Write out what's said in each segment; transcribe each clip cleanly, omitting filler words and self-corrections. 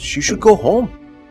she should go home.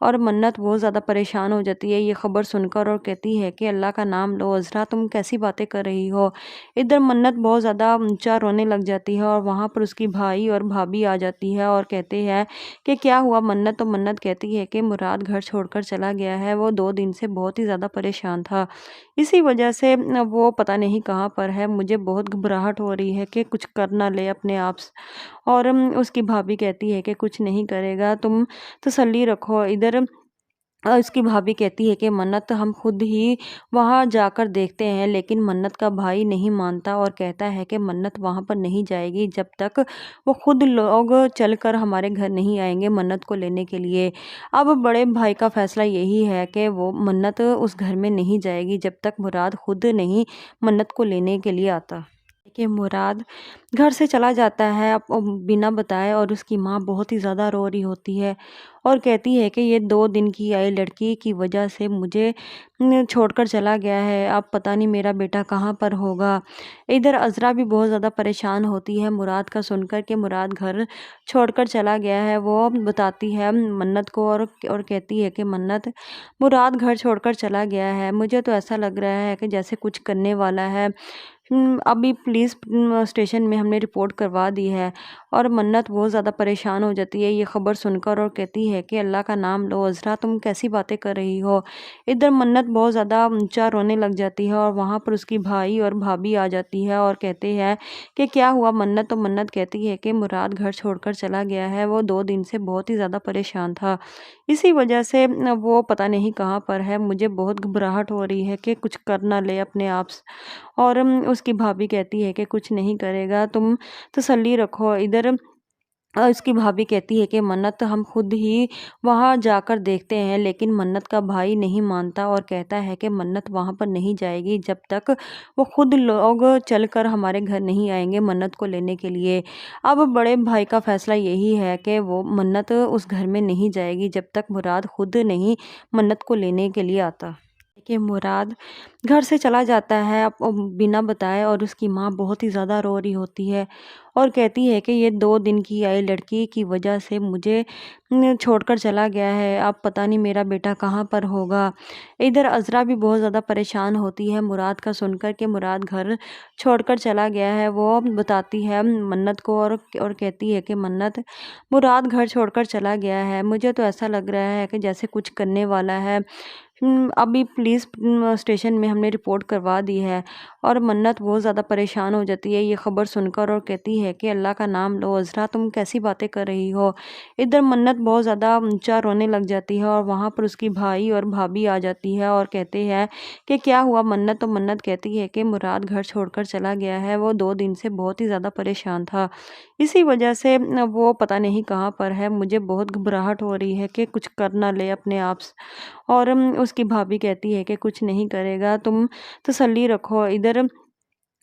اور منت بہت زیادہ پریشان ہو جاتی ہے یہ خبر سن کر اور کہتی ہے کہ اللہ کا نام لو عذرا، تم کیسی باتیں کر رہی ہو۔ ادھر منت بہت زیادہ اونچا رونے لگ جاتی ہے اور وہاں پر اس کی بھائی اور بھابھی آ جاتی ہے اور کہتے ہیں کہ کیا ہوا منت؟ تو منت کہتی ہے کہ مراد گھر چھوڑ کر چلا گیا ہے، وہ 2 دن سے بہت ہی زیادہ پریشان تھا، اسی وجہ سے وہ پتہ نہیں کہاں پر ہے، مجھے بہت گھبراہٹ ہو رہی ہے کہ کچھ کر نہ لے اپنے آپ سے۔ اور اس کی بھابھی کہتی ہے کہ کچھ نہیں کرے گا، تم تسلی رکھو۔ ادھر اس کی بھابھی کہتی ہے کہ منت ہم خود ہی وہاں جا کر دیکھتے ہیں، لیکن منت کا بھائی نہیں مانتا اور کہتا ہے کہ منت وہاں پر نہیں جائے گی جب تک وہ خود لوگ چل کر ہمارے گھر نہیں آئیں گے منت کو لینے کے لیے۔ اب بڑے بھائی کا فیصلہ یہی ہے کہ وہ منت اس گھر میں نہیں جائے گی جب تک مراد خود نہیں منت کو لینے کے لیے آتا۔ کہ مراد گھر سے چلا جاتا ہے بنا بتائے، اور اس کی ماں بہت ہی زیادہ رو رہی ہوتی ہے اور کہتی ہے کہ یہ 2 دن کی آئی لڑکی کی وجہ سے مجھے چھوڑ کر چلا گیا ہے، اب پتہ نہیں میرا بیٹا کہاں پر ہوگا۔ ادھر عذرا بھی بہت زیادہ پریشان ہوتی ہے مراد کا سن کر کہ مراد گھر چھوڑ کر چلا گیا ہے۔ وہ بتاتی ہے منت کو اور کہتی ہے کہ منت مراد گھر چھوڑ کر چلا گیا ہے، مجھے تو ایسا لگ رہا ہے کہ جیسے کچھ کرنے والا ہے، ابھی پولیس اسٹیشن میں ہم نے رپورٹ کروا دی ہے۔ اور منت بہت زیادہ پریشان ہو جاتی ہے یہ خبر سن کر اور کہتی ہے کہ اللہ کا نام لو عذرا، تم کیسی باتیں کر رہی ہو۔ ادھر منت بہت زیادہ اونچا رونے لگ جاتی ہے اور وہاں پر اس کی بھائی اور بھابھی آ جاتی ہے اور کہتے ہیں کہ کیا ہوا منت؟ تو منت کہتی ہے کہ مراد گھر چھوڑ کر چلا گیا ہے، وہ 2 دن سے بہت ہی زیادہ پریشان تھا، اسی وجہ سے وہ پتہ نہیں کہاں پر ہے، مجھے بہت گھبراہٹ ہو رہی ہے کہ کچھ کر نہ لے اپنے آپ سے۔ اور اس کی بھابھی کہتی ہے کہ کچھ نہیں کرے گا، تم تسلی رکھو۔ ادھر اس کی بھابھی کہتی ہے کہ منت ہم خود ہی وہاں جا کر دیکھتے ہیں، لیکن منت کا بھائی نہیں مانتا اور کہتا ہے کہ منت وہاں پر نہیں جائے گی جب تک وہ خود لوگ چل کر ہمارے گھر نہیں آئیں گے منت کو لینے کے لیے۔ اب بڑے بھائی کا فیصلہ یہی ہے کہ وہ منت اس گھر میں نہیں جائے گی جب تک مراد خود نہیں منت کو لینے کے لیے آتا۔ کہ مراد گھر سے چلا جاتا ہے بنا بتائے، اور اس کی ماں بہت ہی زیادہ رو رہی ہوتی ہے اور کہتی ہے کہ یہ 2 دن کی آئی لڑکی کی وجہ سے مجھے چھوڑ کر چلا گیا ہے، اب پتہ نہیں میرا بیٹا کہاں پر ہوگا۔ ادھر عذرا بھی بہت زیادہ پریشان ہوتی ہے مراد کا سن کر کہ مراد گھر چھوڑ کر چلا گیا ہے۔ وہ بتاتی ہے منت کو اور کہتی ہے کہ منت مراد گھر چھوڑ کر چلا گیا ہے، مجھے تو ایسا لگ رہا ہے کہ جیسے کچھ کرنے والا ہے، ابھی پولیس اسٹیشن میں ہم نے رپورٹ کروا دی ہے۔ اور منت بہت زیادہ پریشان ہو جاتی ہے یہ خبر سن کر اور کہتی ہے کہ اللہ کا نام لو عذرا، تم کیسی باتیں کر رہی ہو۔ ادھر منت بہت زیادہ اونچا رونے لگ جاتی ہے اور وہاں پر اس کی بھائی اور بھابھی آ جاتی ہے اور کہتے ہیں کہ کیا ہوا منت؟ تو منت کہتی ہے کہ مراد گھر چھوڑ کر چلا گیا ہے، وہ 2 دن سے بہت ہی زیادہ پریشان تھا، اسی وجہ سے وہ پتہ نہیں کہاں پر ہے، مجھے بہت گھبراہٹ ہو رہی ہے کہ کچھ کر نہ لے اپنے آپ سے۔ اور اس کی بھابھی کہتی ہے کہ کچھ نہیں کرے گا، تم تسلی رکھو۔ ادھر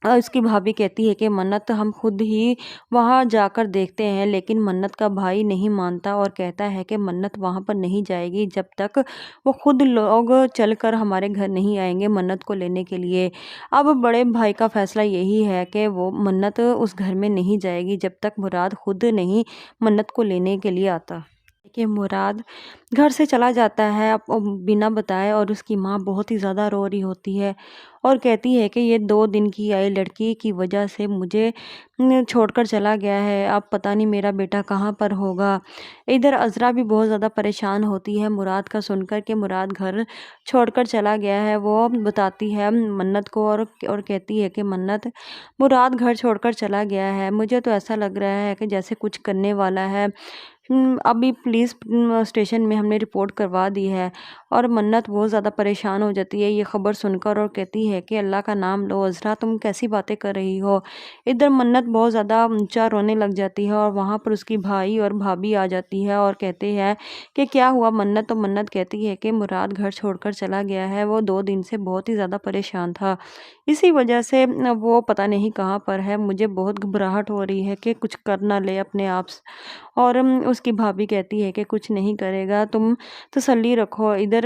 اس کی بھابھی کہتی ہے کہ منت ہم خود ہی وہاں جا کر دیکھتے ہیں، لیکن منت کا بھائی نہیں مانتا اور کہتا ہے کہ منت وہاں پر نہیں جائے گی جب تک وہ خود لوگ چل کر ہمارے گھر نہیں آئیں گے منت کو لینے کے لیے۔ اب بڑے بھائی کا فیصلہ یہی ہے کہ وہ منت اس گھر میں نہیں جائے گی جب تک مراد خود نہیں منت کو لینے کے لیے آتا۔ کہ مراد گھر سے چلا جاتا ہے بنا بتائے، اور اس کی ماں بہت ہی زیادہ رو رہی ہوتی ہے اور کہتی ہے کہ یہ 2 دن کی آئی لڑکی کی وجہ سے مجھے چھوڑ کر چلا گیا ہے، اب پتہ نہیں میرا بیٹا کہاں پر ہوگا۔ ادھر عذرا بھی بہت زیادہ پریشان ہوتی ہے مراد کا سن کر کہ مراد گھر چھوڑ کر چلا گیا ہے۔ وہ بتاتی ہے منت کو اور کہتی ہے کہ منت مراد گھر چھوڑ کر چلا گیا ہے، مجھے تو ایسا لگ رہا ہے کہ جیسے کچھ کرنے والا ہے، ابھی پولیس اسٹیشن میں ہم نے رپورٹ کروا دی ہے۔ اور منت بہت زیادہ پریشان ہو جاتی ہے یہ خبر سن کر اور کہتی ہے کہ اللہ کا نام لو عذرا، تم کیسی باتیں کر رہی ہو۔ ادھر منت بہت زیادہ اونچا رونے لگ جاتی ہے اور وہاں پر اس کی بھائی اور بھابھی آ جاتی ہے اور کہتے ہیں کہ کیا ہوا منت؟ تو منت کہتی ہے کہ مراد گھر چھوڑ کر چلا گیا ہے، وہ 2 دن سے بہت ہی زیادہ پریشان تھا، اسی وجہ سے وہ پتہ نہیں کہاں پر ہے، مجھے بہت گھبراہٹ ہو رہی ہے کہ کچھ کر نہ لے اپنے آپ سے۔ اور اس کی بھابھی کہتی ہے کہ کچھ نہیں کرے گا، تم تسلی رکھو۔ ادھر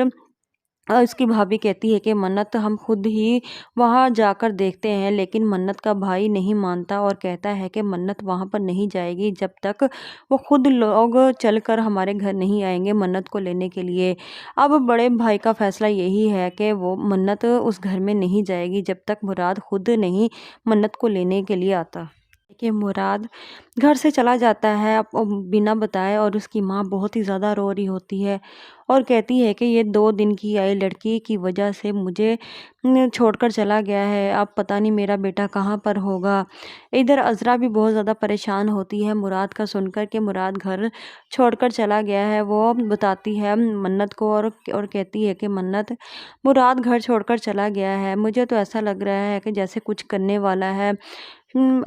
اس کی بھابھی کہتی ہے کہ منت ہم خود ہی وہاں جا کر دیکھتے ہیں، لیکن منت کا بھائی نہیں مانتا اور کہتا ہے کہ منت وہاں پر نہیں جائے گی جب تک وہ خود لوگ چل کر ہمارے گھر نہیں آئیں گے منت کو لینے کے لیے۔ اب بڑے بھائی کا فیصلہ یہی ہے کہ وہ منت اس گھر میں نہیں جائے گی جب تک مراد خود نہیں منت کو لینے کے لیے آتا۔ کہ مراد گھر سے چلا جاتا ہے بنا بتائے، اور اس کی ماں بہت ہی زیادہ رو رہی ہوتی ہے اور کہتی ہے کہ یہ 2 دن کی آئی لڑکی کی وجہ سے مجھے چھوڑ کر چلا گیا ہے، اب پتہ نہیں میرا بیٹا کہاں پر ہوگا۔ ادھر عذرا بھی بہت زیادہ پریشان ہوتی ہے مراد کا سن کر کہ مراد گھر چھوڑ کر چلا گیا ہے۔ وہ بتاتی ہے منت کو اور کہتی ہے کہ منت، مراد گھر چھوڑ کر چلا گیا ہے، مجھے تو ایسا لگ رہا ہے کہ جیسے کچھ کرنے والا ہے۔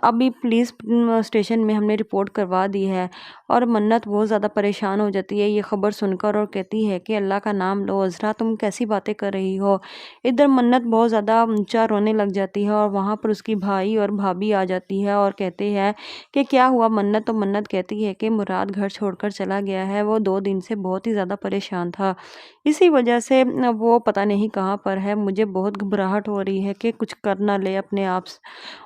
ابھی پولیس اسٹیشن میں ہم نے رپورٹ کروا دی ہے۔ اور منت بہت زیادہ پریشان ہو جاتی ہے یہ خبر سن کر اور کہتی ہے کہ اللہ کا نام لو عذرا، تم کیسی باتیں کر رہی ہو۔ ادھر منت بہت زیادہ اونچا رونے لگ جاتی ہے اور وہاں پر اس کی بھائی اور بھابھی آ جاتی ہے اور کہتے ہیں کہ کیا ہوا منت، تو منت کہتی ہے کہ مراد گھر چھوڑ کر چلا گیا ہے، وہ 2 دن سے بہت ہی زیادہ پریشان تھا، اسی وجہ سے وہ پتہ نہیں کہاں پر ہے، مجھے بہت گھبراہٹ ہو رہی ہے کہ کچھ کر نہ لے اپنے آپ سے۔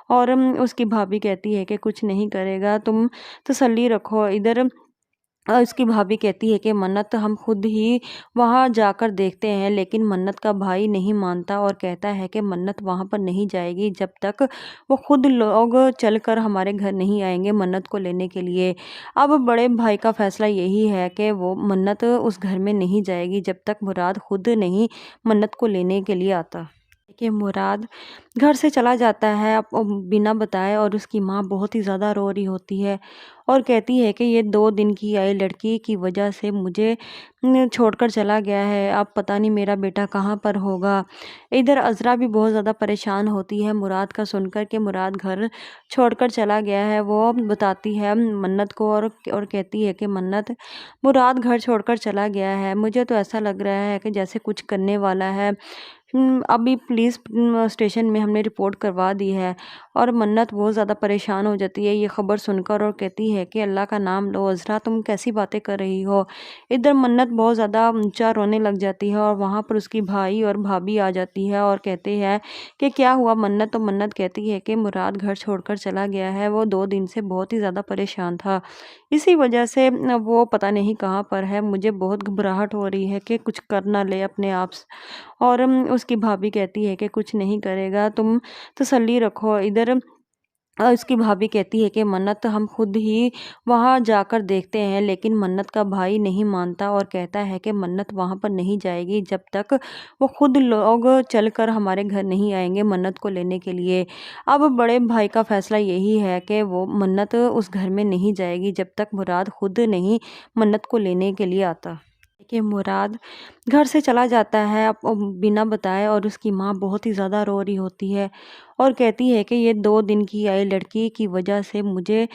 اور اس کی بھابھی کہتی ہے کہ کچھ نہیں کرے گا، تم تسلی رکھو۔ ادھر اس کی بھابھی کہتی ہے کہ منت ہم خود ہی وہاں جا کر دیکھتے ہیں، لیکن منت کا بھائی نہیں مانتا اور کہتا ہے کہ منت وہاں پر نہیں جائے گی جب تک وہ خود لوگ چل کر ہمارے گھر نہیں آئیں گے منت کو لینے کے لیے۔ اب بڑے بھائی کا فیصلہ یہی ہے کہ وہ منت اس گھر میں نہیں جائے گی جب تک مراد خود نہیں منت کو لینے کے لیے آتا۔ کہ مراد گھر سے چلا جاتا ہے بنا بتائے، اور اس کی ماں بہت ہی زیادہ رو رہی ہوتی ہے اور کہتی ہے کہ یہ 2 دن کی آئی لڑکی کی وجہ سے مجھے چھوڑ کر چلا گیا ہے، اب پتہ نہیں میرا بیٹا کہاں پر ہوگا۔ ادھر عذرا بھی بہت زیادہ پریشان ہوتی ہے مراد کا سن کر کہ مراد گھر چھوڑ کر چلا گیا ہے۔ وہ بتاتی ہے منت کو اور کہتی ہے کہ منت، مراد گھر چھوڑ کر چلا گیا ہے، مجھے تو ایسا لگ رہا ہے کہ جیسے کچھ کرنے والا ہے۔ ابھی پولیس اسٹیشن میں ہم نے رپورٹ کروا دی ہے اور منت بہت زیادہ پریشان ہو جاتی ہے یہ خبر سن کر اور کہتی ہے کہ اللہ کا نام لو عذرا، تم کیسی باتیں کر رہی ہو۔ ادھر منت بہت زیادہ اونچا رونے لگ جاتی ہے اور وہاں پر اس کی بھائی اور بھابھی آ جاتی ہے اور کہتے ہیں کہ کیا ہوا منت، تو منت کہتی ہے کہ مراد گھر چھوڑ کر چلا گیا ہے، وہ 2 دن سے بہت ہی زیادہ پریشان تھا، اسی وجہ سے وہ پتہ نہیں کہاں پر ہے، مجھے بہت گھبراہٹ ہو رہی ہے کہ کچھ کر نہ لے اپنے آپ سے۔ اور اس کی بھابھی کہتی ہے کہ کچھ نہیں کرے گا، تم تسلی رکھو۔ ادھر اس کی بھابھی کہتی ہے کہ منت ہم خود ہی وہاں جا کر دیکھتے ہیں، لیکن منت کا بھائی نہیں مانتا اور کہتا ہے کہ منت وہاں پر نہیں جائے گی جب تک وہ خود لوگ چل کر ہمارے گھر نہیں آئیں گے منت کو لینے کے لیے۔ اب بڑے بھائی کا فیصلہ یہی ہے کہ وہ منت اس گھر میں نہیں جائے گی جب تک مراد خود نہیں منت کو لینے کے لیے آتا۔ کہ مراد گھر سے چلا جاتا ہے بنا بتائے، اور اس کی ماں بہت ہی زیادہ رو رہی ہوتی ہے اور کہتی ہے کہ یہ 2 دن کی آئی لڑکی کی وجہ سے مجھے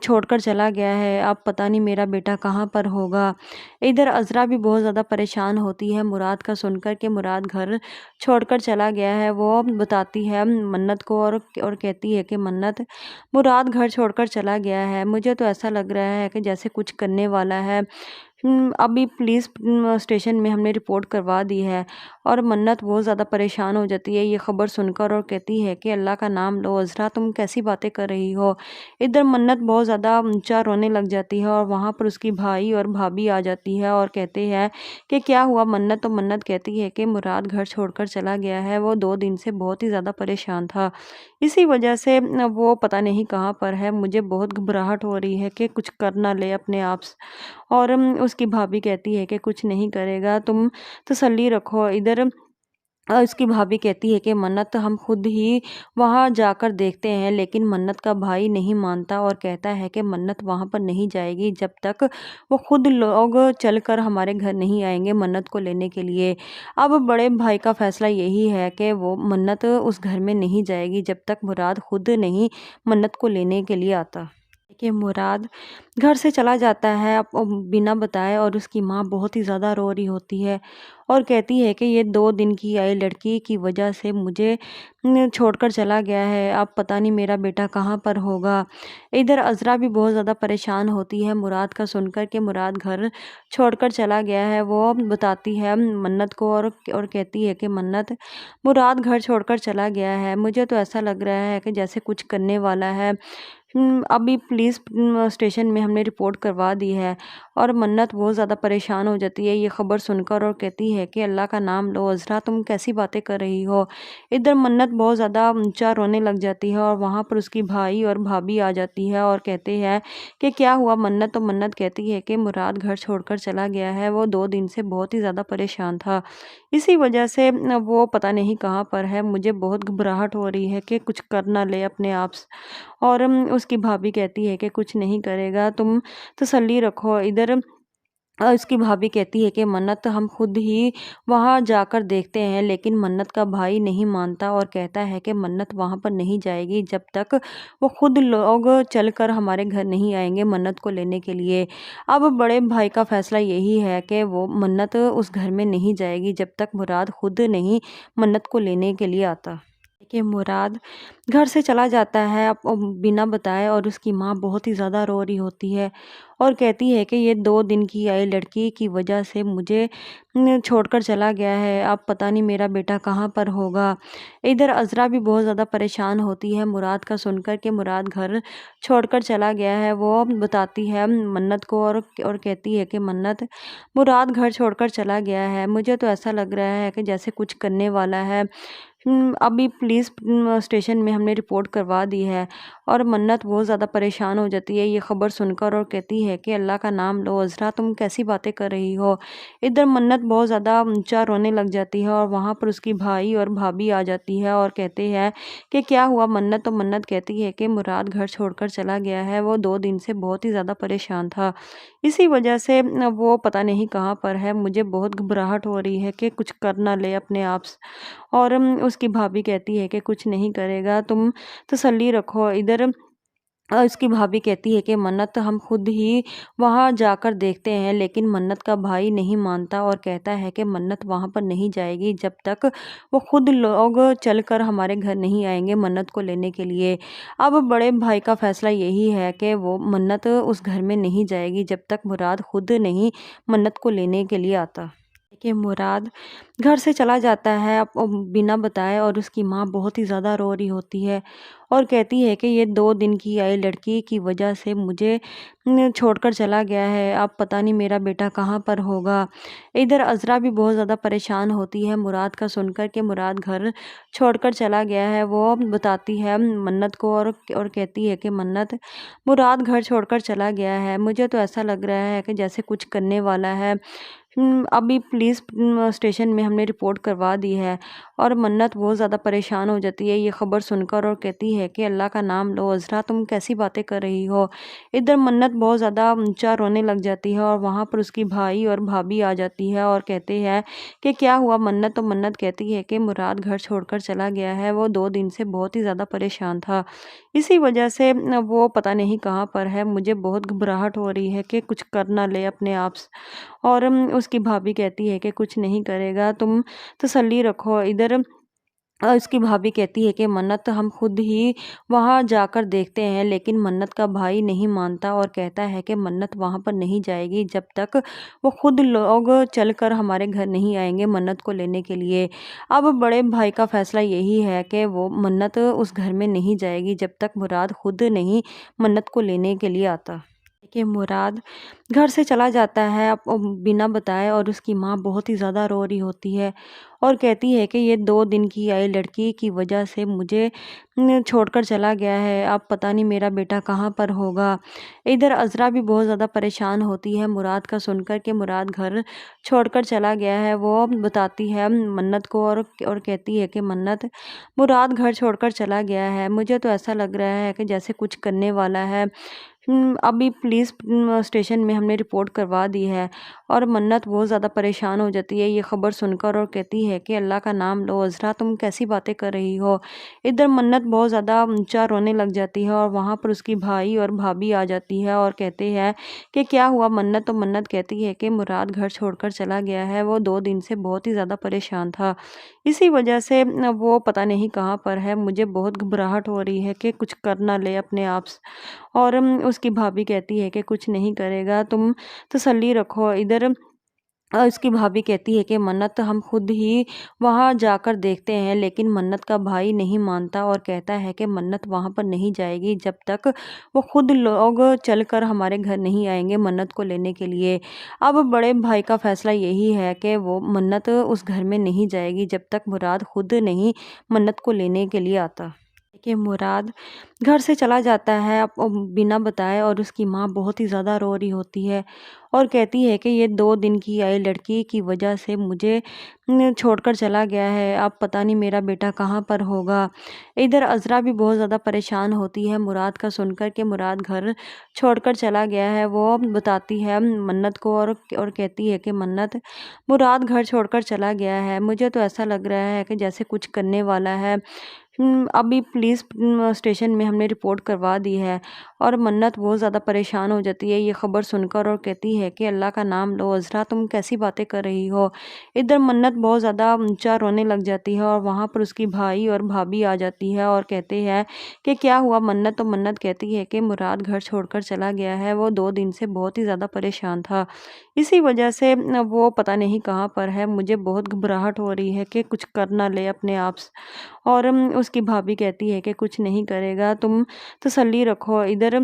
چھوڑ کر چلا گیا ہے، اب پتہ نہیں میرا بیٹا کہاں پر ہوگا۔ ادھر عذرا بھی بہت زیادہ پریشان ہوتی ہے مراد کا سن کر کہ مراد گھر چھوڑ کر چلا گیا ہے۔ وہ بتاتی ہے منت کو اور کہتی ہے کہ منت، مراد گھر چھوڑ کر چلا گیا ہے، مجھے تو ایسا لگ رہا ہے کہ جیسے کچھ کرنے والا ہے۔ ابھی پولیس اسٹیشن میں ہم نے رپورٹ کروا دی ہے اور منت بہت زیادہ پریشان ہو جاتی ہے یہ خبر سن کر اور کہتی ہے کہ اللہ کا نام لو عذرا، تم کیسی باتیں کر رہی ہو۔ ادھر منت بہت زیادہ اونچا رونے لگ جاتی ہے اور وہاں پر اس کی بھائی اور بھابھی آ جاتی ہے اور کہتے ہیں کہ کیا ہوا منت، تو منت کہتی ہے کہ مراد گھر چھوڑ کر چلا گیا ہے، وہ 2 دن سے بہت ہی زیادہ پریشان تھا، اسی وجہ سے وہ پتہ نہیں کہاں پر ہے، مجھے بہت گھبراہٹ ہو رہی ہے کہ کچھ کر نہ لے اپنے آپ سے۔ اور اس کی بھابھی کہتی ہے کہ کچھ نہیں کرے گا، تم تسلی رکھو۔ ادھر اس کی بھابھی کہتی ہے کہ منت ہم خود ہی وہاں جا کر دیکھتے ہیں، لیکن منت کا بھائی نہیں مانتا اور کہتا ہے کہ منت وہاں پر نہیں جائے گی جب تک وہ خود لوگ چل کر ہمارے گھر نہیں آئیں گے منت کو لینے کے لیے۔ اب بڑے بھائی کا فیصلہ یہی ہے کہ وہ منت اس گھر میں نہیں جائے گی جب تک مراد خود نہیں منت کو لینے کے لیے آتا۔ کہ مراد گھر سے چلا جاتا ہے بنا بتائے، اور اس کی ماں بہت ہی زیادہ رو رہی ہوتی ہے اور کہتی ہے کہ یہ 2 دن کی آئی لڑکی کی وجہ سے مجھے چھوڑ کر چلا گیا ہے، اب پتہ نہیں میرا بیٹا کہاں پر ہوگا۔ ادھر عذرا بھی بہت زیادہ پریشان ہوتی ہے مراد کا سن کر کہ مراد گھر چھوڑ کر چلا گیا ہے۔ وہ بتاتی ہے منت کو اور کہتی ہے کہ منت، مراد گھر چھوڑ کر چلا گیا ہے، مجھے تو ایسا لگ رہا ہے کہ جیسے کچھ کرنے والا ہے۔ ابھی پولیس اسٹیشن میں ہم نے رپورٹ کروا دی ہے۔ اور منت بہت زیادہ پریشان ہو جاتی ہے یہ خبر سن کر اور کہتی ہے کہ اللہ کا نام لو عذرا، تم کیسی باتیں کر رہی ہو۔ ادھر منت بہت زیادہ اونچا رونے لگ جاتی ہے اور وہاں پر اس کی بھائی اور بھابھی آ جاتی ہے اور کہتے ہیں کہ کیا ہوا منت، تو منت کہتی ہے کہ مراد گھر چھوڑ کر چلا گیا ہے، وہ 2 دن سے بہت ہی زیادہ پریشان تھا، اسی وجہ سے وہ پتہ نہیں کہاں پر ہے، مجھے بہت گھبراہٹ ہو رہی ہے کہ کچھ کر نہ لے اپنے آپ سے۔ اور اس کی بھابھی کہتی ہے کہ کچھ نہیں کرے گا، تم تسلی رکھو۔ ادھر اس کی بھابھی کہتی ہے کہ منت، ہم خود ہی وہاں جا کر دیکھتے ہیں، لیکن منت کا بھائی نہیں مانتا اور کہتا ہے کہ منت وہاں پر نہیں جائے گی جب تک وہ خود لوگ چل کر ہمارے گھر نہیں آئیں گے منت کو لینے کے لیے۔ اب بڑے بھائی کا فیصلہ یہی ہے کہ وہ منت اس گھر میں نہیں جائے گی جب تک مراد خود نہیں منت کو لینے کے لیے آتا۔ کہ مراد گھر سے چلا جاتا ہے بنا بتائے، اور اس کی ماں بہت ہی زیادہ رو رہی ہوتی ہے اور کہتی ہے کہ یہ 2 دن کی آئی لڑکی کی وجہ سے مجھے چھوڑ کر چلا گیا ہے، اب پتہ نہیں میرا بیٹا کہاں پر ہوگا۔ ادھر عذرا بھی بہت زیادہ پریشان ہوتی ہے مراد کا سن کر کہ مراد گھر چھوڑ کر چلا گیا ہے۔ وہ بتاتی ہے منت کو اور کہتی ہے کہ منت، مراد گھر چھوڑ کر چلا گیا ہے، مجھے تو ایسا لگ رہا ہے کہ جیسے کچھ کرنے والا ہے۔ ابھی پولیس اسٹیشن میں ہم نے رپورٹ کروا دی ہے اور منت بہت زیادہ پریشان ہو جاتی ہے یہ خبر سن کر اور کہتی ہے کہ اللہ کا نام لو عذرا، تم کیسی باتیں کر رہی ہو۔ ادھر منت بہت زیادہ اونچا رونے لگ جاتی ہے اور وہاں پر اس کی بھائی اور بھابھی آ جاتی ہے اور کہتے ہیں کہ کیا ہوا منت، تو منت کہتی ہے کہ مراد گھر چھوڑ کر چلا گیا ہے، وہ 2 دن سے بہت ہی زیادہ پریشان تھا، اسی وجہ سے وہ پتہ نہیں کہاں پر ہے، مجھے بہت گھبراہٹ ہو رہی ہے کہ کچھ کر نہ لے اپنے آپ سے۔ اور اس کی بھابھی کہتی ہے کہ کچھ نہیں کرے گا، تم تسلی رکھو۔ ادھر اس کی بھابھی کہتی ہے کہ منت، ہم خود ہی وہاں جا کر دیکھتے ہیں، لیکن منت کا بھائی نہیں مانتا اور کہتا ہے کہ منت وہاں پر نہیں جائے گی جب تک وہ خود لوگ چل کر ہمارے گھر نہیں آئیں گے منت کو لینے کے لیے۔ اب بڑے بھائی کا فیصلہ یہی ہے کہ وہ منت اس گھر میں نہیں جائے گی جب تک مراد خود نہیں منت کو لینے کے لیے آتا۔ کہ مراد گھر سے چلا جاتا ہے بنا بتائے، اور اس کی ماں بہت ہی زیادہ رو رہی ہوتی ہے اور کہتی ہے کہ یہ 2 دن کی آئی لڑکی کی وجہ سے مجھے چھوڑ کر چلا گیا ہے، اب پتہ نہیں میرا بیٹا کہاں پر ہوگا۔ ادھر عذرا بھی بہت زیادہ پریشان ہوتی ہے مراد کا سن کر کہ مراد گھر چھوڑ کر چلا گیا ہے۔ وہ بتاتی ہے منت کو اور کہتی ہے کہ منت، مراد گھر چھوڑ کر چلا گیا ہے، مجھے تو ایسا لگ رہا ہے کہ جیسے کچھ کرنے والا ہے۔ ابھی پولیس اسٹیشن میں ہم نے رپورٹ کروا دی ہے اور منت بہت زیادہ پریشان ہو جاتی ہے یہ خبر سن کر اور کہتی ہے کہ اللہ کا نام لو عذرا، تم کیسی باتیں کر رہی ہو۔ ادھر منت بہت زیادہ اونچا رونے لگ جاتی ہے اور وہاں پر اس کی بھائی اور بھابھی آ جاتی ہے اور کہتے ہیں کہ کیا ہوا منت، تو منت کہتی ہے کہ مراد گھر چھوڑ کر چلا گیا ہے، وہ 2 دن سے بہت ہی زیادہ پریشان تھا، اسی وجہ سے وہ پتہ نہیں کہاں پر ہے، مجھے بہت گھبراہٹ ہو رہی ہے کہ کچھ کر نہ لے اپنے آپ سے۔ اور اس کی بھابھی کہتی ہے کہ کچھ نہیں کرے گا، تم تسلی رکھو۔ ادھر اس کی بھابھی کہتی ہے کہ منت، ہم خود ہی وہاں جا کر دیکھتے ہیں، لیکن منت کا بھائی نہیں مانتا اور کہتا ہے کہ منت وہاں پر نہیں جائے گی جب تک وہ خود لوگ چل کر ہمارے گھر نہیں آئیں گے منت کو لینے کے لیے۔ اب بڑے بھائی کا فیصلہ یہی ہے کہ وہ منت اس گھر میں نہیں جائے گی جب تک مراد خود نہیں منت کو لینے کے لیے آتا۔ کہ مراد گھر سے چلا جاتا ہے بنا بتائے، اور اس کی ماں بہت ہی زیادہ رو رہی ہوتی ہے اور کہتی ہے کہ یہ 2 دن کی آئی لڑکی کی وجہ سے مجھے چھوڑ کر چلا گیا ہے، اب پتہ نہیں میرا بیٹا کہاں پر ہوگا۔ ادھر عذرا بھی بہت زیادہ پریشان ہوتی ہے مراد کا سن کر کہ مراد گھر چھوڑ کر چلا گیا ہے۔ وہ بتاتی ہے منت کو اور کہتی ہے کہ منت، مراد گھر چھوڑ کر چلا گیا ہے، مجھے تو ایسا لگ رہا ہے کہ جیسے کچھ کرنے والا ہے۔ ابھی پولیس اسٹیشن میں ہم نے رپورٹ کروا دی ہے اور منت بہت زیادہ پریشان ہو جاتی ہے یہ خبر سن کر اور کہتی ہے کہ اللہ کا نام لو عذرا، تم کیسی باتیں کر رہی ہو۔ ادھر منت بہت زیادہ اونچا رونے لگ جاتی ہے اور وہاں پر اس کی بھائی اور بھابھی آ جاتی ہے اور کہتے ہیں کہ کیا ہوا منت؟ تو منت کہتی ہے کہ مراد گھر چھوڑ کر چلا گیا ہے، وہ 2 دن سے بہت ہی زیادہ پریشان تھا، اسی وجہ سے وہ پتہ نہیں کہاں پر ہے، مجھے بہت گھبراہٹ ہو رہی ہے کہ کچھ کر نہ لے اپنے آپ سے۔ اور اس کی بھابھی کہتی ہے کہ کچھ نہیں کرے گا، تم تسلی رکھو۔ ادھر اس کی بھابھی کہتی ہے کہ منت ہم خود ہی وہاں جا کر دیکھتے ہیں، لیکن منت کا بھائی نہیں مانتا اور کہتا ہے کہ منت وہاں پر نہیں جائے گی جب تک وہ خود لوگ چل کر ہمارے گھر نہیں آئیں گے منت کو لینے کے لیے۔ اب بڑے بھائی کا فیصلہ یہی ہے کہ وہ منت اس گھر میں نہیں جائے گی جب تک مراد خود نہیں منت کو لینے کے لیے آتا۔ کہ مراد گھر سے چلا جاتا ہے بنا بتائے، اور اس کی ماں بہت ہی زیادہ رو رہی ہوتی ہے اور کہتی ہے کہ یہ 2 دن کی آئی لڑکی کی وجہ سے مجھے چھوڑ کر چلا گیا ہے، اب پتہ نہیں میرا بیٹا کہاں پر ہوگا۔ ادھر عذرا بھی بہت زیادہ پریشان ہوتی ہے مراد کا سن کر کہ مراد گھر چھوڑ کر چلا گیا ہے۔ وہ بتاتی ہے منت کو اور کہتی ہے کہ منت مراد گھر چھوڑ کر چلا گیا ہے، مجھے تو ایسا لگ رہا ہے کہ جیسے کچھ کرنے والا ہے، ابھی پولیس اسٹیشن میں ہم نے رپورٹ کروا دی ہے۔ اور منت بہت زیادہ پریشان ہو جاتی ہے یہ خبر سن کر اور کہتی ہے کہ اللہ کا نام لو عذرا، تم کیسی باتیں کر رہی ہو۔ ادھر منت بہت زیادہ اونچا رونے لگ جاتی ہے اور وہاں پر اس کی بھائی اور بھابھی آ جاتی ہے اور کہتے ہیں کہ کیا ہوا منت؟ تو منت کہتی ہے کہ مراد گھر چھوڑ کر چلا گیا ہے، وہ 2 دن سے بہت ہی زیادہ پریشان تھا، اسی وجہ سے وہ پتہ نہیں کہاں پر ہے، مجھے بہت گھبراہٹ ہو رہی ہے کہ کچھ کر نہ لے اپنے آپ سے۔ اور اس کی بھابھی کہتی ہے کہ کچھ نہیں کرے گا، تم تسلی رکھو۔ ادھر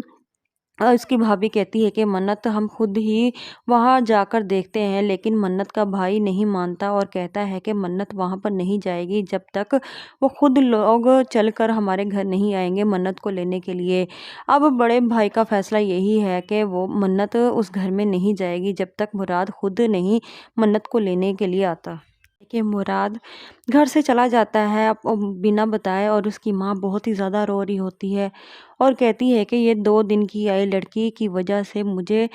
اس کی بھابھی کہتی ہے کہ منت ہم خود ہی وہاں جا کر دیکھتے ہیں، لیکن منت کا بھائی نہیں مانتا اور کہتا ہے کہ منت وہاں پر نہیں جائے گی جب تک وہ خود لوگ چل کر ہمارے گھر نہیں آئیں گے منت کو لینے کے لیے۔ اب بڑے بھائی کا فیصلہ یہی ہے کہ وہ منت اس گھر میں نہیں جائے گی جب تک مراد خود نہیں منت کو لینے کے لیے آتا۔ کہ مراد گھر سے چلا جاتا ہے بنا بتائے، اور اس کی ماں بہت ہی زیادہ رو رہی ہوتی ہے اور کہتی ہے کہ یہ 2 دن کی آئی لڑکی کی وجہ سے مجھے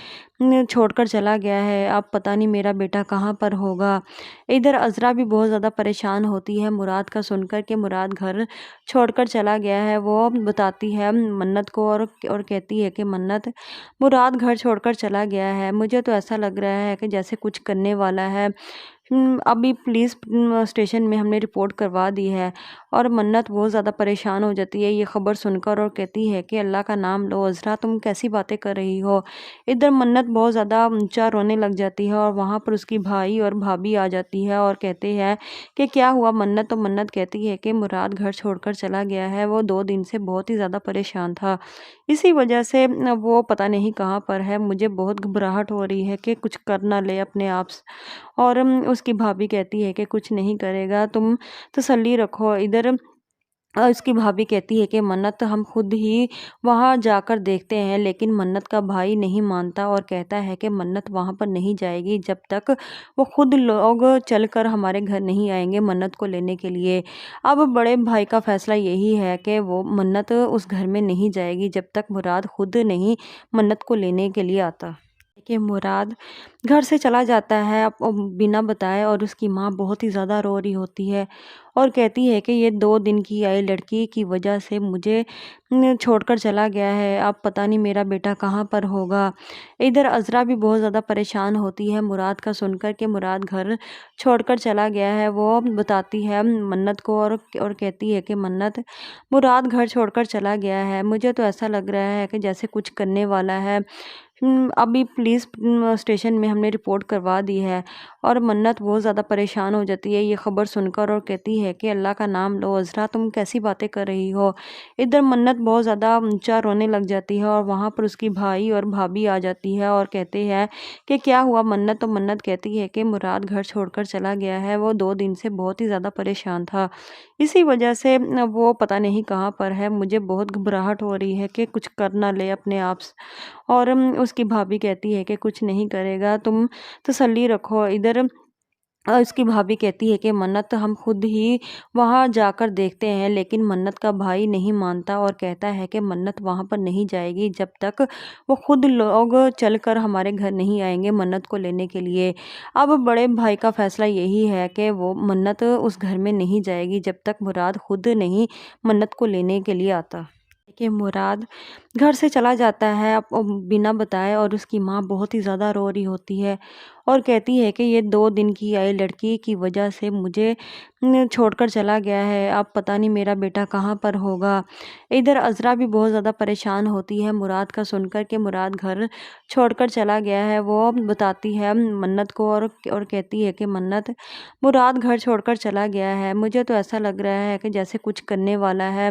چھوڑ کر چلا گیا ہے، اب پتہ نہیں میرا بیٹا کہاں پر ہوگا۔ ادھر عذرا بھی بہت زیادہ پریشان ہوتی ہے مراد کا سن کر کہ مراد گھر چھوڑ کر چلا گیا ہے۔ وہ بتاتی ہے منت کو اور کہتی ہے کہ منت مراد گھر چھوڑ کر چلا گیا ہے، مجھے تو ایسا لگ رہا ہے کہ جیسے کچھ کرنے والا ہے، ابھی پولیس اسٹیشن میں ہم نے رپورٹ کروا دی ہے۔ اور منت بہت زیادہ پریشان ہو جاتی ہے یہ خبر سن کر اور کہتی ہے کہ اللہ کا نام لو عذرا، تم کیسی باتیں کر رہی ہو۔ ادھر منت بہت زیادہ اونچا رونے لگ جاتی ہے اور وہاں پر اس کی بھائی اور بھابھی آ جاتی ہے اور کہتے ہیں کہ کیا ہوا منت؟ تو منت کہتی ہے کہ مراد گھر چھوڑ کر چلا گیا ہے، وہ 2 دن سے بہت ہی زیادہ پریشان تھا، اسی وجہ سے وہ پتہ نہیں کہاں پر ہے، مجھے بہت گھبراہٹ ہو رہی ہے کہ کچھ کر نہ لے اپنے آپ سے۔ اور اس کی بھابھی کہتی ہے کہ کچھ نہیں کرے گا، تم تسلی رکھو۔ ادھر اس کی بھابھی کہتی ہے کہ منت ہم خود ہی وہاں جا کر دیکھتے ہیں، لیکن منت کا بھائی نہیں مانتا اور کہتا ہے کہ منت وہاں پر نہیں جائے گی جب تک وہ خود لوگ چل کر ہمارے گھر نہیں آئیں گے منت کو لینے کے لیے۔ اب بڑے بھائی کا فیصلہ یہی ہے کہ وہ منت اس گھر میں نہیں جائے گی جب تک مراد خود نہیں منت کو لینے کے لیے آتا۔ کہ مراد گھر سے چلا جاتا ہے بنا بتائے، اور اس کی ماں بہت ہی زیادہ رو رہی ہوتی ہے اور کہتی ہے کہ یہ 2 دن کی آئی لڑکی کی وجہ سے مجھے چھوڑ کر چلا گیا ہے، اب پتہ نہیں میرا بیٹا کہاں پر ہوگا۔ ادھر عذرا بھی بہت زیادہ پریشان ہوتی ہے مراد کا سن کر کہ مراد گھر چھوڑ کر چلا گیا ہے۔ وہ بتاتی ہے منت کو اور کہتی ہے کہ منت مراد گھر چھوڑ کر چلا گیا ہے، مجھے تو ایسا لگ رہا ہے کہ جیسے کچھ کرنے والا ہے، ابھی پولیس اسٹیشن میں ہم نے رپورٹ کروا دی ہے۔ اور منت بہت زیادہ پریشان ہو جاتی ہے یہ خبر سن کر اور کہتی ہے کہ اللہ کا نام لو عذرا، تم کیسی باتیں کر رہی ہو۔ ادھر منت بہت زیادہ اونچا رونے لگ جاتی ہے اور وہاں پر اس کی بھائی اور بھابھی آ جاتی ہے اور کہتے ہیں کہ کیا ہوا منت؟ تو منت کہتی ہے کہ مراد گھر چھوڑ کر چلا گیا ہے، وہ 2 دن سے بہت ہی زیادہ پریشان تھا، اسی وجہ سے وہ پتہ نہیں کہاں پر ہے، مجھے بہت گھبراہٹ ہو رہی ہے کہ کچھ کر نہ لے اپنے آپ سے۔ اور اس کی بھابھی کہتی ہے کہ کچھ نہیں کرے گا، تم تسلی رکھو۔ ادھر اس کی بھابھی کہتی ہے کہ منت ہم خود ہی وہاں جا کر دیکھتے ہیں، لیکن منت کا بھائی نہیں مانتا اور کہتا ہے کہ منت وہاں پر نہیں جائے گی جب تک وہ خود لوگ چل کر ہمارے گھر نہیں آئیں گے منت کو لینے کے لیے۔ اب بڑے بھائی کا فیصلہ یہی ہے کہ وہ منت اس گھر میں نہیں جائے گی جب تک مراد خود نہیں منت کو لینے کے لیے آتا۔ کہ مراد گھر سے چلا جاتا ہے بنا بتائے، اور اس کی ماں بہت ہی زیادہ رو رہی ہوتی ہے اور کہتی ہے کہ یہ 2 دن کی آئی لڑکی کی وجہ سے مجھے چھوڑ کر چلا گیا ہے، اب پتہ نہیں میرا بیٹا کہاں پر ہوگا۔ ادھر عذرا بھی بہت زیادہ پریشان ہوتی ہے مراد کا سن کر کہ مراد گھر چھوڑ کر چلا گیا ہے۔ وہ بتاتی ہے منت کو اور کہتی ہے کہ منت، مراد گھر چھوڑ کر چلا گیا ہے، مجھے تو ایسا لگ رہا ہے کہ جیسے کچھ کرنے والا ہے،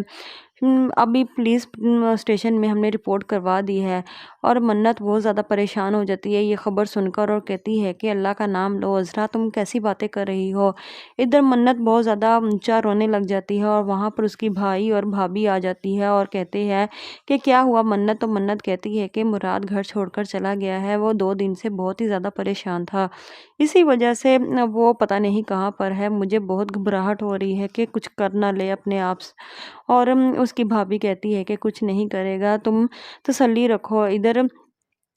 ابھی پولیس اسٹیشن میں ہم نے رپورٹ کروا دی ہے۔ اور منت بہت زیادہ پریشان ہو جاتی ہے یہ خبر سن کر اور کہتی ہے کہ اللہ کا نام لو عذرا، تم کیسی باتیں کر رہی ہو۔ ادھر منت بہت زیادہ اونچا رونے لگ جاتی ہے اور وہاں پر اس کی بھائی اور بھابھی آ جاتی ہے اور کہتے ہیں کہ کیا ہوا منت، تو منت کہتی ہے کہ مراد گھر چھوڑ کر چلا گیا ہے، وہ 2 دن سے بہت ہی زیادہ پریشان تھا، اسی وجہ سے وہ پتہ نہیں کہاں پر ہے، مجھے بہت گھبراہٹ ہو رہی ہے کہ کچھ کر نہ لے اپنے آپ سے۔ اور اس کی بھابھی کہتی ہے کہ کچھ نہیں کرے گا، تم تسلی رکھو۔ ادھر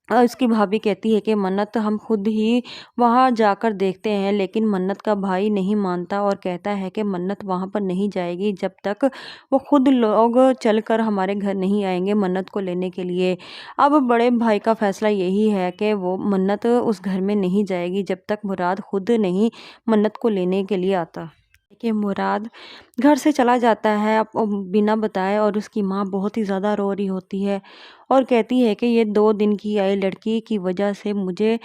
اس کی بھابھی کہتی ہے کہ منت ہم خود ہی وہاں جا کر دیکھتے ہیں، لیکن منت کا بھائی نہیں مانتا اور کہتا ہے کہ منت وہاں پر نہیں جائے گی جب تک وہ خود لوگ چل کر ہمارے گھر نہیں آئیں گے منت کو لینے کے لیے۔ اب بڑے بھائی کا فیصلہ یہی ہے کہ وہ منت اس گھر میں نہیں جائے گی جب تک مراد خود نہیں منت کو لینے کے لیے آتا۔ کہ مراد گھر سے چلا جاتا ہے بنا بتائے، اور اس کی ماں بہت ہی زیادہ رو رہی ہوتی ہے اور کہتی ہے کہ یہ 2 دن کی آئی لڑکی کی وجہ سے مجھے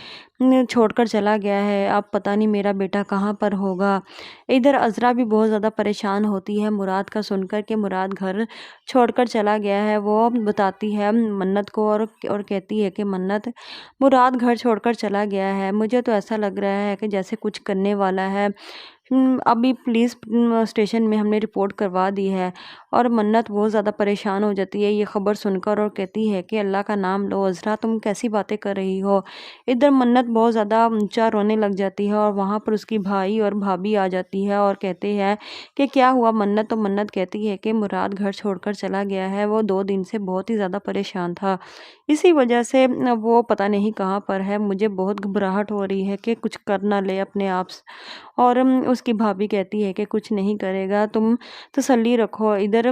چھوڑ کر چلا گیا ہے، اب پتہ نہیں میرا بیٹا کہاں پر ہوگا۔ ادھر عذرا بھی بہت زیادہ پریشان ہوتی ہے مراد کا سن کر کہ مراد گھر چھوڑ کر چلا گیا ہے۔ وہ بتاتی ہے منت کو اور کہتی ہے کہ منت، مراد گھر چھوڑ کر چلا گیا ہے، مجھے تو ایسا لگ رہا ہے کہ جیسے کچھ کرنے والا ہے، ابھی پولیس اسٹیشن میں ہم نے رپورٹ کروا دی ہے۔ اور منت بہت زیادہ پریشان ہو جاتی ہے یہ خبر سن کر اور کہتی ہے کہ اللہ کا نام لو عذرا، تم کیسی باتیں کر رہی ہو۔ ادھر منت بہت زیادہ اونچا رونے لگ جاتی ہے اور وہاں پر اس کی بھائی اور بھابھی آ جاتی ہے اور کہتے ہیں کہ کیا ہوا منت، تو منت کہتی ہے کہ مراد گھر چھوڑ کر چلا گیا ہے، وہ 2 دن سے بہت ہی زیادہ پریشان تھا، اسی وجہ سے وہ پتہ نہیں کہاں پر ہے، مجھے بہت گھبراہٹ ہو رہی ہے کہ کچھ کر نہ لے اپنے آپ سے۔ اور اس کی بھابھی کہتی ہے کہ کچھ نہیں کرے گا، تم تسلی رکھو۔ ادھر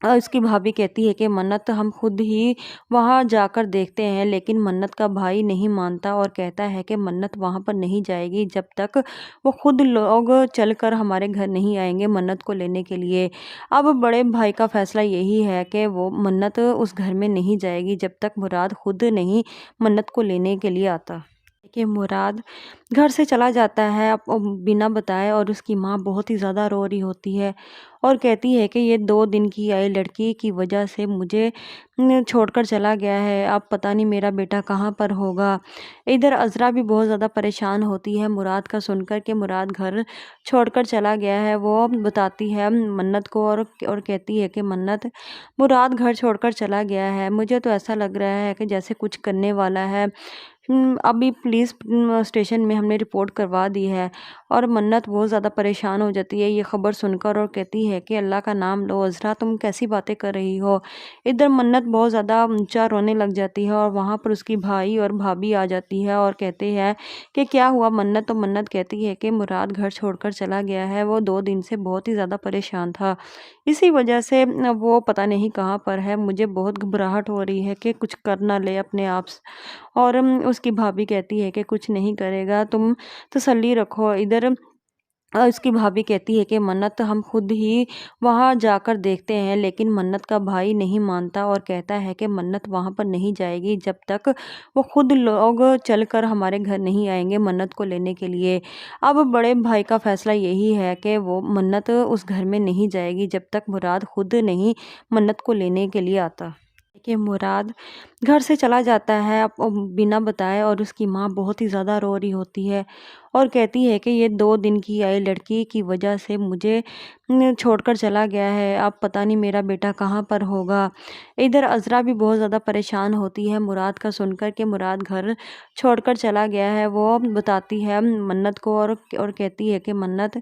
اس کی بھابھی کہتی ہے کہ منت ہم خود ہی وہاں جا کر دیکھتے ہیں، لیکن منت کا بھائی نہیں مانتا اور کہتا ہے کہ منت وہاں پر نہیں جائے گی جب تک وہ خود لوگ چل کر ہمارے گھر نہیں آئیں گے منت کو لینے کے لیے۔ اب بڑے بھائی کا فیصلہ یہی ہے کہ وہ منت اس گھر میں نہیں جائے گی جب تک مراد خود نہیں منت کو لینے کے لیے آتا۔ کہ مراد گھر سے چلا جاتا ہے بنا بتائے، اور اس کی ماں بہت ہی زیادہ رو رہی ہوتی ہے اور کہتی ہے کہ یہ 2 دن کی آئی لڑکی کی وجہ سے مجھے چھوڑ کر چلا گیا ہے، اب پتہ نہیں میرا بیٹا کہاں پر ہوگا۔ ادھر عذرا بھی بہت زیادہ پریشان ہوتی ہے مراد کا سن کر کہ مراد گھر چھوڑ کر چلا گیا ہے۔ وہ بتاتی ہے منت کو اور کہتی ہے کہ منت، مراد گھر چھوڑ کر چلا گیا ہے، مجھے تو ایسا لگ رہا ہے کہ جیسے کچھ کرنے والا ہے، ابھی پولیس اسٹیشن میں ہم نے رپورٹ کروا دی ہے۔ اور منت بہت زیادہ پریشان ہو جاتی ہے یہ خبر سن کر اور کہتی ہے کہ اللہ کا نام لو عذرا، تم کیسی باتیں کر رہی ہو۔ ادھر منت بہت زیادہ اونچا رونے لگ جاتی ہے اور وہاں پر اس کی بھائی اور بھابھی آ جاتی ہے اور کہتے ہیں کہ کیا ہوا منت، تو منت کہتی ہے کہ مراد گھر چھوڑ کر چلا گیا ہے، وہ 2 دن سے بہت ہی زیادہ پریشان تھا، اسی وجہ سے وہ پتہ نہیں کہاں پر ہے، مجھے بہت گھبراہٹ ہو رہی ہے کہ کچھ کر نہ لے اپنے آپ سے۔ اور اس کی بھابھی کہتی ہے کہ کچھ نہیں کرے گا، تم تسلی رکھو۔ ادھر اس کی بھابھی کہتی ہے کہ منت ہم خود ہی وہاں جا کر دیکھتے ہیں، لیکن منت کا بھائی نہیں مانتا اور کہتا ہے کہ منت وہاں پر نہیں جائے گی جب تک وہ خود لوگ چل کر ہمارے گھر نہیں آئیں گے منت کو لینے کے لیے۔ اب بڑے بھائی کا فیصلہ یہی ہے کہ وہ منت اس گھر میں نہیں جائے گی جب تک مراد خود نہیں منت کو لینے کے لیے آتا۔ کہ مراد گھر سے چلا جاتا ہے بنا بتائے اور اس کی ماں بہت ہی زیادہ رو رہی ہوتی ہے اور کہتی ہے کہ یہ 2 دن کی آئی لڑکی کی وجہ سے مجھے چھوڑ کر چلا گیا ہے، اب پتہ نہیں میرا بیٹا کہاں پر ہوگا۔ ادھر عذرا بھی بہت زیادہ پریشان ہوتی ہے مراد کا سن کر کہ مراد گھر چھوڑ کر چلا گیا ہے۔ وہ بتاتی ہے منت کو اور کہتی ہے کہ منت،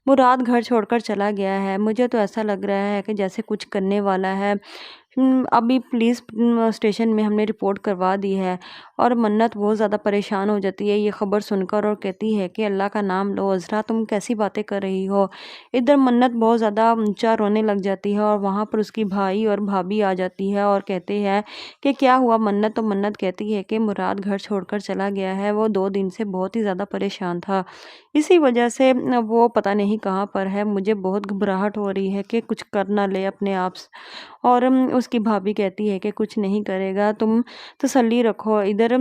مراد گھر چھوڑ کر چلا گیا ہے، مجھے تو ایسا لگ رہا ہے کہ جیسے کچھ کرنے والا ہے۔ ابھی پولیس اسٹیشن میں ہم نے رپورٹ کروا دی ہے۔ اور منت بہت زیادہ پریشان ہو جاتی ہے یہ خبر سن کر اور کہتی ہے کہ اللہ کا نام لو عذرا، تم کیسی باتیں کر رہی ہو۔ ادھر منت بہت زیادہ اونچا رونے لگ جاتی ہے اور وہاں پر اس کی بھائی اور بھابھی آ جاتی ہے اور کہتے ہیں کہ کیا ہوا منت، تو منت کہتی ہے کہ مراد گھر چھوڑ کر چلا گیا ہے، وہ 2 دن سے بہت ہی زیادہ پریشان تھا، اسی وجہ سے وہ پتہ نہیں کہاں پر ہے، مجھے بہت گھبراہٹ ہو رہی ہے کہ کچھ کر نہ لے اپنے آپ سے۔ اور اس کی بھابھی کہتی ہے کہ کچھ نہیں کرے گا، تم تسلی رکھو۔ ادھر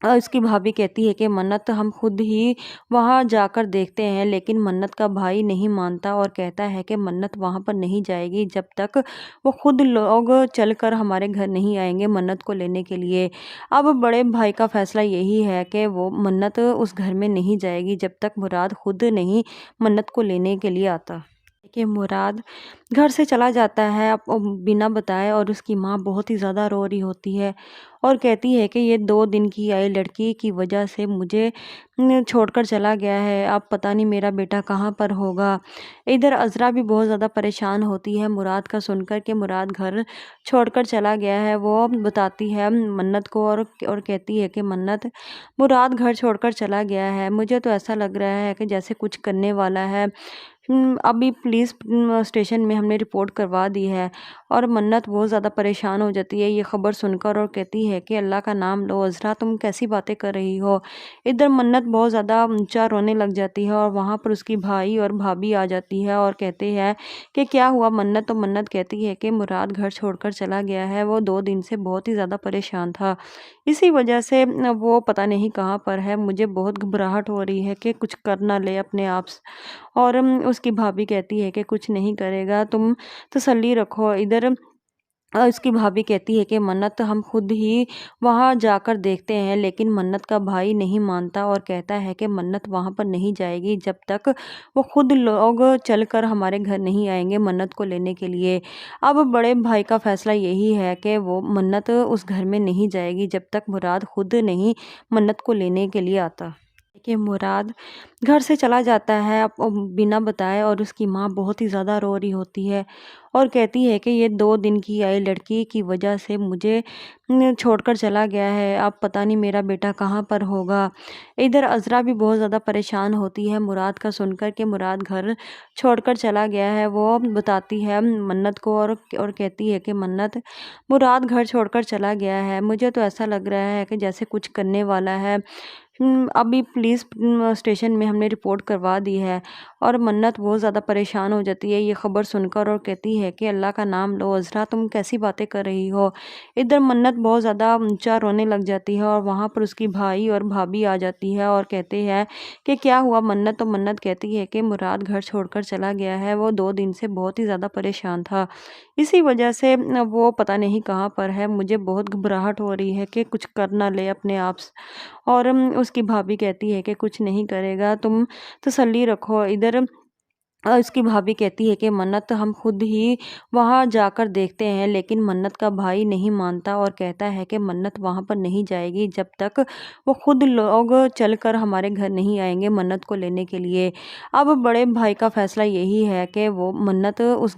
اس کی بھابھی کہتی ہے کہ منت، ہم خود ہی وہاں جا کر دیکھتے ہیں، لیکن منت کا بھائی نہیں مانتا اور کہتا ہے کہ منت وہاں پر نہیں جائے گی جب تک وہ خود لوگ چل کر ہمارے گھر نہیں آئیں گے منت کو لینے کے لیے۔ اب بڑے بھائی کا فیصلہ یہی ہے کہ وہ منت اس گھر میں نہیں جائے گی جب تک مراد خود نہیں منت کو لینے کے لیے آتا۔ کہ مراد گھر سے چلا جاتا ہے بنا بتائے اور اس کی ماں بہت ہی زیادہ رو رہی ہوتی ہے اور کہتی ہے کہ یہ 2 دن کی آئی لڑکی کی وجہ سے مجھے چھوڑ کر چلا گیا ہے، اب پتہ نہیں میرا بیٹا کہاں پر ہوگا۔ ادھر عذرا بھی بہت زیادہ پریشان ہوتی ہے مراد کا سن کر کہ مراد گھر چھوڑ کر چلا گیا ہے۔ وہ بتاتی ہے منت کو اور کہتی ہے کہ منت، مراد گھر چھوڑ کر چلا گیا ہے، مجھے تو ایسا لگ رہا ہے کہ جیسے کچھ کرنے والا ہے۔ ابھی پولیس اسٹیشن میں ہم نے رپورٹ کروا دی ہے اور منت بہت زیادہ پریشان ہو جاتی ہے یہ خبر سن کر اور کہتی ہے کہ اللہ کا نام لو عذرا، تم کیسی باتیں کر رہی ہو۔ ادھر منت بہت زیادہ اونچا رونے لگ جاتی ہے اور وہاں پر اس کی بھائی اور بھابھی آ جاتی ہے اور کہتے ہیں کہ کیا ہوا منت، تو منت کہتی ہے کہ مراد گھر چھوڑ کر چلا گیا ہے، وہ 2 دن سے بہت ہی زیادہ پریشان تھا، اسی وجہ سے وہ پتہ نہیں کہاں پر ہے، مجھے بہت گھبراہٹ ہو رہی ہے کہ کچھ کر نہ لے اپنے آپ سے۔ اور اس کی بھابھی کہتی ہے کہ کچھ نہیں کرے گا، تم تسلی رکھو۔ ادھر اس کی بھابھی کہتی ہے کہ منت، ہم خود ہی وہاں جا کر دیکھتے ہیں، لیکن منت کا بھائی نہیں مانتا اور کہتا ہے کہ منت وہاں پر نہیں جائے گی جب تک وہ خود لوگ چل کر ہمارے گھر نہیں آئیں گے منت کو لینے کے لیے۔ اب بڑے بھائی کا فیصلہ یہی ہے کہ وہ منت اس گھر میں نہیں جائے گی جب تک مراد خود نہیں منت کو لینے کے لیے آتا۔ کہ مراد گھر سے چلا جاتا ہے بنا بتائے اور اس کی ماں بہت ہی زیادہ رو رہی ہوتی ہے اور کہتی ہے کہ یہ 2 دن کی آئی لڑکی کی وجہ سے مجھے چھوڑ کر چلا گیا ہے، اب پتہ نہیں میرا بیٹا کہاں پر ہوگا۔ ادھر عذرا بھی بہت زیادہ پریشان ہوتی ہے مراد کا سن کر کہ مراد گھر چھوڑ کر چلا گیا ہے۔ وہ بتاتی ہے منت کو اور کہتی ہے کہ منت، مراد گھر چھوڑ کر چلا گیا ہے، مجھے تو ایسا لگ رہا ہے کہ جیسے کچھ کرنے والا ہے۔ ابھی پولیس اسٹیشن میں ہم نے رپورٹ کروا دی ہے اور منت بہت زیادہ پریشان ہو جاتی ہے یہ خبر سن کر اور کہتی ہے کہ اللہ کا نام لو عذرا، تم کیسی باتیں کر رہی ہو۔ ادھر منت بہت زیادہ اونچا رونے لگ جاتی ہے اور وہاں پر اس کی بھائی اور بھابھی آ جاتی ہے اور کہتے ہیں کہ کیا ہوا منت، تو منت کہتی ہے کہ مراد گھر چھوڑ کر چلا گیا ہے، وہ 2 دن سے بہت ہی زیادہ پریشان تھا، اسی وجہ سے وہ پتہ نہیں کہاں پر ہے، مجھے بہت گھبراہٹ ہو رہی ہے کہ کچھ کر نہ لے اپنے آپ سے۔ اور اس کی بھابھی کہتی ہے کہ کچھ نہیں کرے گا، تم تسلی رکھو۔ ادھر اس کی بھابھی کہتی ہے کہ منت، ہم خود ہی وہاں جا کر دیکھتے ہیں، لیکن منت کا بھائی نہیں مانتا اور کہتا ہے کہ منت وہاں پر نہیں جائے گی جب تک وہ خود لوگ چل کر ہمارے گھر نہیں آئیں گے منت کو لینے کے لیے۔ اب بڑے بھائی کا فیصلہ یہی ہے کہ وہ منت اس